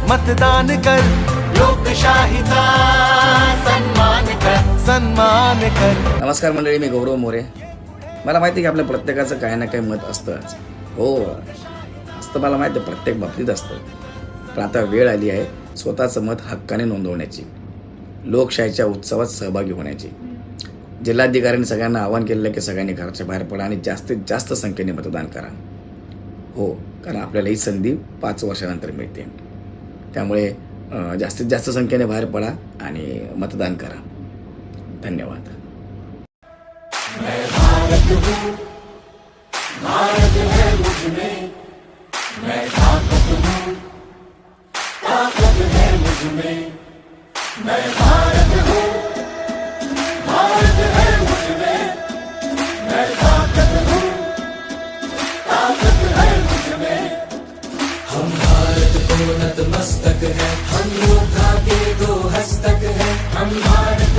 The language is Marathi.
मतदान कर, लोकशाहीचा सन्मान कर, सन्मान कर. नमस्कार मंडळी, मी गौरव मोरे. मला माहिती आहे की आपल्या प्रत्येकाचं काही ना काही मत असतंच. हो असतं, मला माहिती आहे प्रत्येक बाबतीत असतं. पण आता वेळ आली आहे स्वतःचं मत हक्काने नोंदवण्याची, लोकशाहीच्या उत्सवात सहभागी होण्याची. जिल्हाधिकाऱ्यांनी सगळ्यांना आवाहन केलेलं की सगळ्यांनी घराच्या बाहेर पडा आणि जास्तीत जास्त संख्येने मतदान करा. हो, कारण आपल्याला ही संधी 5 वर्षानंतर मिळते. त्यामुळे जास्तीत जास्त संख्येने बाहेर पडा आणि मतदान करा. धन्यवाद. मैं भारत हूँ, भारत है मुझ में, मैं ताकत हूँ, ताकत है मुझ में. मैं भारत हूँ, भारत है मुझ में, मैं ताकत हूँ, ताकत है मुझ में. हम भारत को नतमस्तक है, हम योद्धा के 2 हस्तक है. हम भारत